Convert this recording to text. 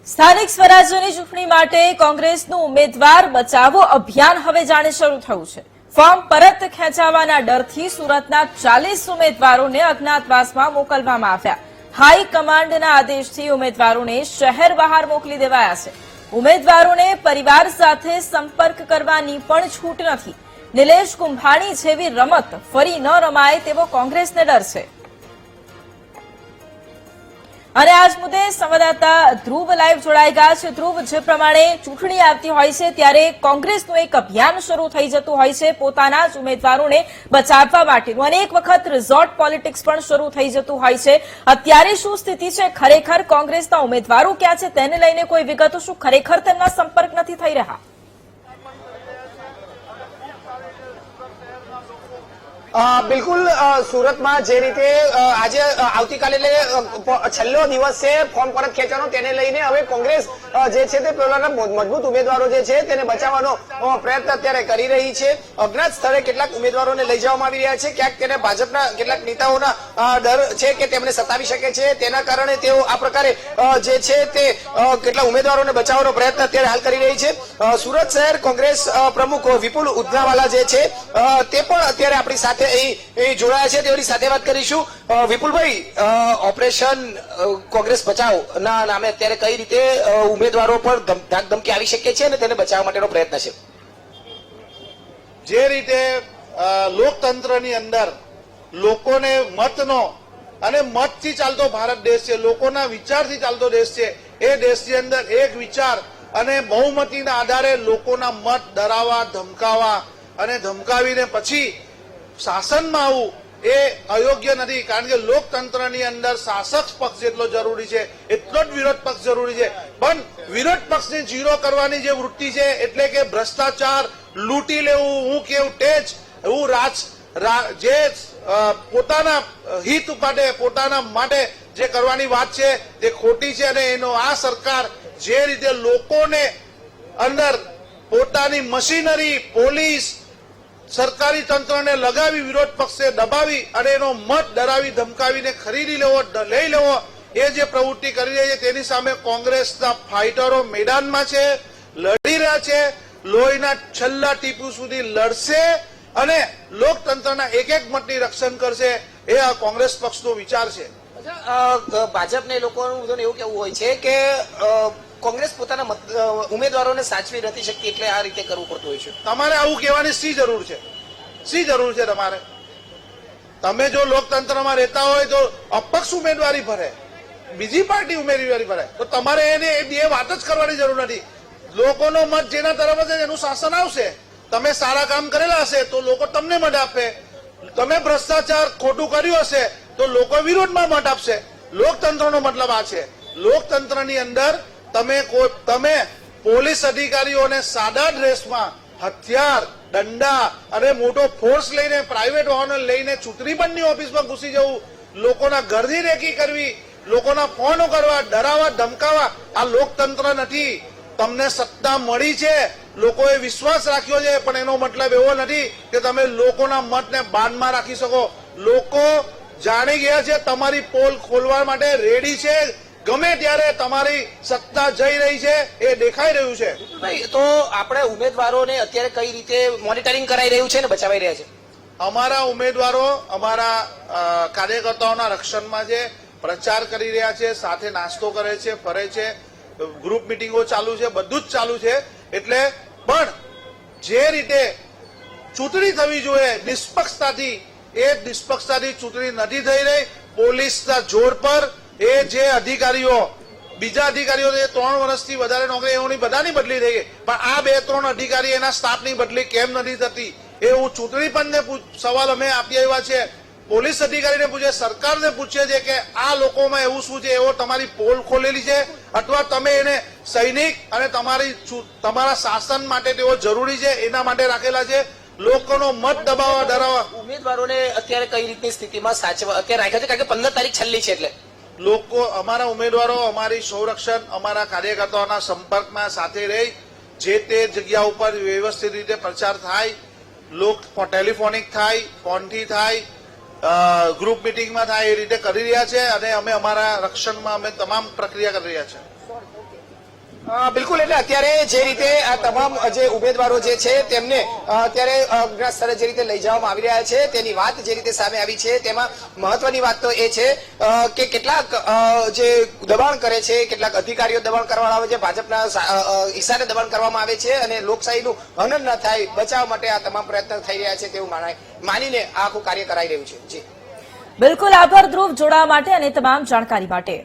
સ્થાનિક સ્વરાજ્યની ચૂંટણી માટે કોંગ્રેસનું ઉમેદવાર બચાવો અભિયાન હવે જાણે શરૂ થયું છે। ફોર્મ પરત ખેંચાવાના ડરથી સુરતના 40 ઉમેદવારોને અજ્ઞાતવાસમાં મોકલવામાં આવ્યા। હાઈકમાન્ડના આદેશથી ઉમેદવારોને શહેર બહાર મોકલી દેવાયા છે। ઉમેદવારોને પરિવાર સાથે સંપર્ક કરવાની પણ છૂટ નથી। નિલેશ કુંભાણી જેવી રમત ફરી ન રમાય તેવો કોંગ્રેસને ડર છે। અને આજ મુદ્દે સંવાદદાતા ધ્રુવ લાઈવ જોડાઈ ગયા છે। ધ્રુવ, જે પ્રમાણે ચૂંટણી આવતી હોય છે ત્યારે કોંગ્રેસનું એક અભિયાન શરૂ થઈ જતું હોય છે પોતાના જ ઉમેદવારોને બચાવવા માટેનું, અને એક વખત રિઝોર્ટ પોલિટિક્સ પણ શરૂ થઈ જતું હોય છે। અત્યારે શું સ્થિતિ છે? ખરેખર કોંગ્રેસના ઉમેદવારો ક્યાં છે તેને લઈને કોઈ વિગતો? શું ખરેખર તેમના સંપર્ક નથી થઈ રહ્યા? બિલકુલ, સુરતમાં જે રીતે આજે આવતીકાલે છેલ્લો દિવસ છે ફોર્મ પરત ખેંચવાનો, તેને લઈને હવે કોંગ્રેસ જે છે તે પેલાના મજબૂત ઉમેદવારો જે છે તેને બચાવવાનો પ્રયત્ન અત્યારે કરી રહી છે। અજ્ઞાત સ્થળે કેટલાક ઉમેદવારોને લઈ જવામાં આવી રહ્યા છે। ક્યાંક તેને ભાજપના કેટલાક નેતાઓના ડર છે કે તેમને સતાવી શકે છે, તેના કારણે તેઓ આ પ્રકારે જે છે તે કેટલાક ઉમેદવારોને બચાવવાનો પ્રયત્ન અત્યારે હાલ કરી રહી છે। સુરત શહેર કોંગ્રેસ પ્રમુખ વિપુલ ઉધનાવાલા જે છે તે પણ અત્યારે આપણી સાથે જોડાયા છે, તેઓની સાથે વાત કરીશું। વિપુલભાઈ, ઓપરેશન કોંગ્રેસ બચાવ ના નામે અત્યારે કઈ રીતે ઉમેદવારો પર ધમકી આવી શકે છે અને તેને બચાવવા માટેનો પ્રયત્ન છે? જે રીતે લોકતંત્રની અંદર લોકોને મતનો અને મતથી ચાલતો ભારત દેશ છે, લોકોના વિચારથી ચાલતો દેશ છે, એ દેશની અંદર એક વિચાર અને બહુમતીના આધારે લોકોના મત ડરાવવા, ધમકાવવા અને ધમકાવીને પછી શાસનમાં આવવું એ અયોગ્ય નથી। કારણ કે લોકતંત્રની અંદર શાસક પક્ષ જેટલો જરૂરી છે એટલો જ વિરોધ પક્ષ જરૂરી છે, પણ વિરોધ પક્ષને ઝીરો કરવાની જે વૃત્તિ છે, એટલે કે ભ્રષ્ટાચાર, લૂંટી લેવું, હું કેવું તેજ, એવું જે પોતાના હિત માટે, પોતાના માટે જે કરવાની વાત છે તે ખોટી છે। અને એનો આ સરકાર જે રીતે લોકોને અંદર પોતાની મશીનરી, પોલીસ, સરકારી તંત્રને લગાવી, વિરોધ પક્ષે દબાવી અને એનો મત ડરાવી ધમકાવીને ખરીદી લેવો, લઈ લેવો, એ જે પ્રવૃત્તિ કરી રહી છે તેની સામે કોંગ્રેસના ફાઇટરો મેદાનમાં છે, લડી રહ્યા છે, લોહીના છેલ્લા ટીપુ સુધી લડશે અને લોકતંત્રના એક એક મતની રક્ષણ કરશે, એ આ કોંગ્રેસ પક્ષનો વિચાર છે। ભાજપને લોકોનું એવું કેવું હોય છે કે કોંગ્રેસ પોતાના ઉમેદવારોને સાચવી નથી શકતી, એટલે આ રીતે કરવું પડતું હોય છે। તમારે આવું કહેવાની શી જરૂર છે? શી જરૂર છે તમારે? તમે જો લોકતંત્રમાં રહેતા હોય તો અપક્ષ ઉમેદવારી ભરે, બીજી પાર્ટી ઉમેદવારી ભરે, તો તમારે એને એ વાત જ કરવાની જરૂર નથી। લોકોનો મત જેના તરફ હશે એનું શાસન આવશે। તમે સારા કામ કરેલા હશે તો લોકો તમને મત આપે, તમે ભ્રષ્ટાચાર ખોટું કર્યું હશે તો લોકો વિરોધમાં મત આપશે। લોકતંત્રનો મતલબ આ છે। લોકતંત્રની અંદર તમે પોલીસ અધિકારીઓને સાદા ડ્રેસમાં હથિયાર, દંડા અને મોટો ફોર્સ લઈને, પ્રાઇવેટ વાહનો લઈને ચૂંટણી પંચની ઓફિસમાં ઘૂસી જવું, લોકોના ઘરની રેકી કરવી, લોકોના ફોનો કરવા, ડરાવવા, ધમકાવવા, આ લોકતંત્ર નથી। તમને સત્તા મળી છે, લોકોએ વિશ્વાસ રાખ્યો છે, પણ એનો મતલબ એવો નથી કે તમે લોકોના મતને બાંધમાં રાખી શકો। લોકો જાણી ગયા છે, તમારી પોલ ખોલવા માટે રેડી છે, ગમે ત્યારે તમારી સત્તા જઈ રહી છે એ દેખાઈ રહ્યું છે। તો આપણે ઉમેદવારોને અત્યારે કઈ રીતે મોનિટરિંગ કરાઈ રહ્યું છે અને બચાવી રહ્યા છે? અમારા ઉમેદવારો અમારા કાર્યકર્તાઓના રક્ષણમાં છે, પ્રચાર કરી રહ્યા છે, સાથે નાસ્તો કરે છે, ફરે છે, ગ્રુપ મિટિંગો ચાલુ છે, બધું જ ચાલુ છે। એટલે પણ જે રીતે ચૂંટણી થવી જોઈએ નિષ્પક્ષતાથી, એ નિષ્પક્ષતાથી ચૂંટણી નથી થઈ રહી। પોલીસના જોર પર એ જે અધિકારીઓ, બીજા અધિકારીઓ 3 વર્ષથી વધારે નોકરી એઓની બધાની બદલી થઈ ગઈ, પણ આ 2-3 અધિકારી એના સ્ટાફની બદલી કેમ નથી થતી, એ હું ચૂંટણી પંચને સવાલ અમે આપી આવ્યા છે, પોલીસ અધિકારીને પૂછે, સરકારને પૂછે છે કે આ લોકોમાં એવું શું છે, એવો તમારી પોલ ખોલેલી છે, અથવા તમે એને સૈનિક અને તમારા શાસન માટે તેઓ જરૂરી છે એના માટે રાખેલા છે? લોકોનો મત દબાવવા, ડરાવવા ઉમેદવારોને અત્યારે કઈ રીતની સ્થિતિમાં સાચવા અત્યારે રાખ્યા છે? કારણ કે 15 તારીખ છેલ્લી છે, એટલે લોકો, અમારા ઉમેદવારો અમારી સંરક્ષણ, અમારા કાર્યકર્તાઓના સંપર્કમાં સાથે રહી જે તે જગ્યા ઉપર વ્યવસ્થિત રીતે પ્રચાર થાય, ટેલિફોનિક થાય, ફોનથી થાય, ગ્રુપ મિટિંગમાં થાય, એ રીતે કરી રહ્યા છે અને અમે અમારા રક્ષણમાં અમે તમામ પ્રક્રિયા કરી રહ્યા છે। બિલકુલ, એટલે અત્યારે જે રીતે આ તમામ જે ઉમેદવારો જે છે તેમને અત્યારે અગ્ર સ્તરે જે રીતે લઈ જવામાં આવી રહ્યા છે તેની વાત જે રીતે સામે આવી છે તેમાં મહત્વની વાત તો એ છે કે કેટલાક જે દબાણ કરે છે, કેટલાક અધિકારીઓ દબાણ કરવા આવે છે, ભાજપના ઈશારે દબાણ કરવામાં આવે છે અને લોકશાહીનું હનન ન થાય બચાવવા માટે આ તમામ પ્રયત્ન થઈ રહ્યા છે તેવું માનીને આ આખું કાર્ય કરાઈ રહ્યું છે. જી બિલકુલ, આભાર ધ્રુવ જોડાવા માટે અને તમામ જાણકારી માટે.